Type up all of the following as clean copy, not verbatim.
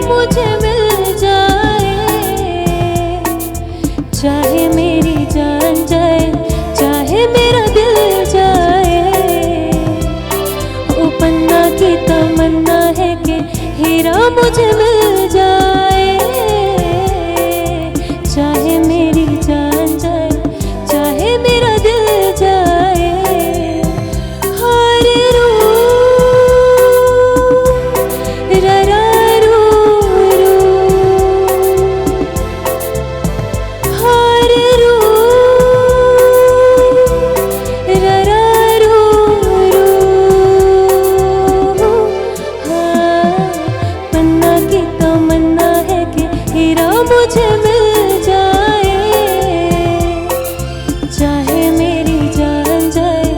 मुझे मिल जाए, चाहे मेरी जान जाए, चाहे मेरा दिल जाए। ओ पन्ना की तमन्ना है कि हीरा मुझे मिल जाए, चाहे मेरी जान जाए, चाहे मेरा दिल जाए। हारे रू ररा रू रू, हारे रू ररा रू रू। हाँ, पन्ना की तमन्ना है कि हीरा मुझे मिल जाए, चाहे मेरी जान जाए,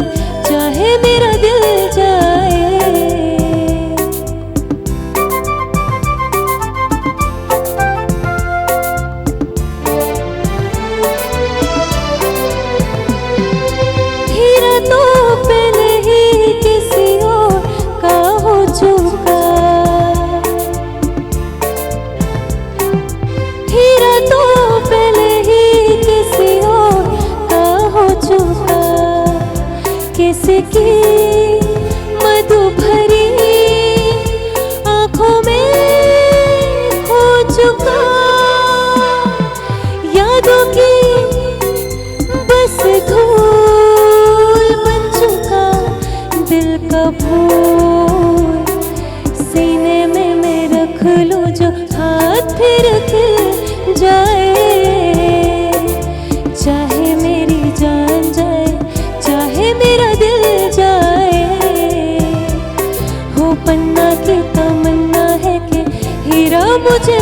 चाहे मेरा दिल जाए। हीरा तो पहले ही किसी और का हो चुका, हीरा तो पहले ही किसी और का हो चुका। किसी की मधु भरी आँखों में खो चुका, यादों की बस धूल बन चुका। दिल का फूल सीने में मैं रख लूं, जो हाथ फिर खिल जाए, चाहे मेरी जान जाए, चाहे मेरा दिल जाए। हो पन्ना की तमन्ना है कि हीरा मुझे